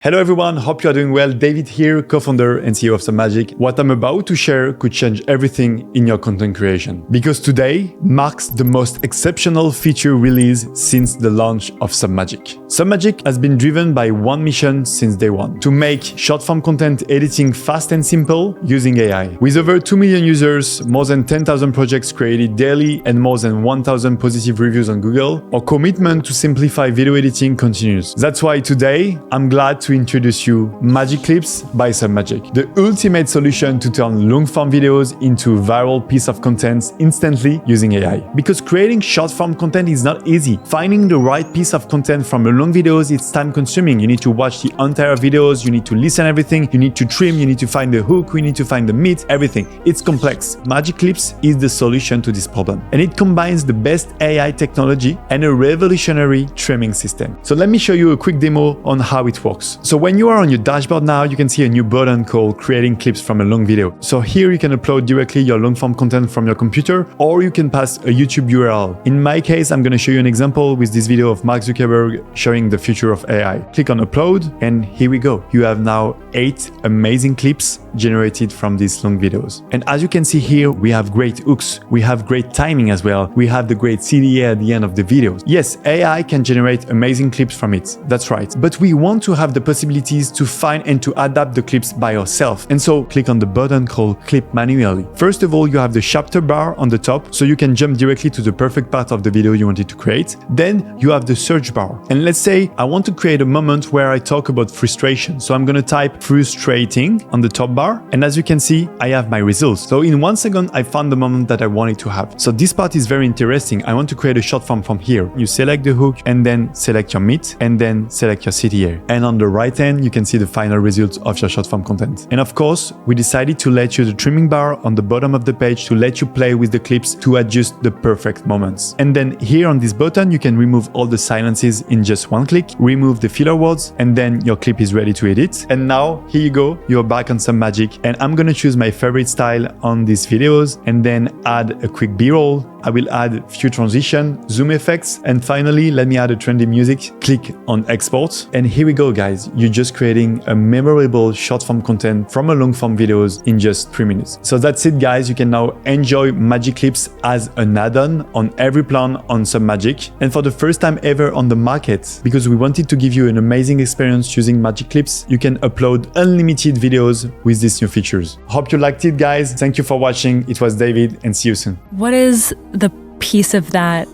Hello everyone, hope you are doing well. David here, co-founder and CEO of Submagic. What I'm about to share could change everything in your content creation. Because today marks the most exceptional feature release since the launch of Submagic. Submagic has been driven by one mission since day one: to make short-form content editing fast and simple using AI. With over 2 million users, more than 10,000 projects created daily, and more than 1,000 positive reviews on Google, our commitment to simplify video editing continues. That's why today I'm glad to introduce you Magic Clips by Submagic, the ultimate solution to turn long-form videos into viral piece of content instantly using AI. Because creating short-form content is not easy. Finding the right piece of content from a long videos, it's time-consuming. You need to watch the entire videos, you need to listen everything, you need to trim, you need to find the hook, we need to find the meat, everything. It's complex. Magic Clips is the solution to this problem. And it combines the best AI technology and a revolutionary trimming system. So let me show you a quick demo on how it works. So when you are on your dashboard now, you can see a new button called Creating Clips from a Long Video. So here you can upload directly your long-form content from your computer, or you can pass a YouTube URL. In my case, I'm going to show you an example with this video of Mark Zuckerberg showing the future of AI. Click on Upload, and here we go. You have now 8 amazing clips generated from these long videos. And as you can see here, we have great hooks, we have great timing as well, we have the great CTA at the end of the videos. Yes, AI can generate amazing clips from it, that's right. But we want to have the possibilities to find and to adapt the clips by yourself. And so click on the button called Clip Manually. First of all, you have the chapter bar on the top, so you can jump directly to the perfect part of the video you wanted to create. Then you have the search bar. And let's say I want to create a moment where I talk about frustration. So I'm going to type frustrating on the top bar. And as you can see, I have my results. So in 1 second, I found the moment that I wanted to have. So this part is very interesting. I want to create a short form from here. You select the hook and then select your meat and then select your CTA. And on the right hand, you can see the final results of your short form content. And of course, we decided to let you the trimming bar on the bottom of the page to let you play with the clips to adjust the perfect moments. And then here on this button, you can remove all the silences in just one click, remove the filler words, and then your clip is ready to edit. And now here you go, you're back on Submagic, and I'm gonna choose my favorite style on these videos and then add a quick B-roll. I will add few transition, zoom effects, and finally, let me add a trendy music. Click on export. And here we go, guys. You're just creating a memorable short form content from a long form videos in just 3 minutes. So that's it, guys. You can now enjoy Magic Clips as an add-on on every plan on Submagic. And for the first time ever on the market, because we wanted to give you an amazing experience using Magic Clips, you can upload unlimited videos with these new features. Hope you liked it, guys. Thank you for watching. It was David, and see you soon. What is the piece of that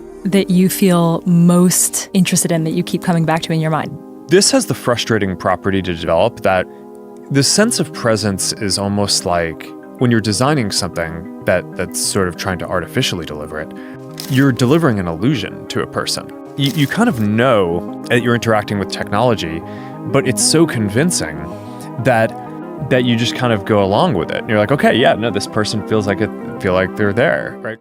you feel most interested in, that you keep coming back to in your mind? This has the frustrating property to develop that the sense of presence is almost like when you're designing something that's sort of trying to artificially deliver it, you're delivering an illusion to a person. You kind of know that you're interacting with technology, but it's so convincing that you just kind of go along with it. And you're like, okay, yeah, no, this person feels like they're there, right?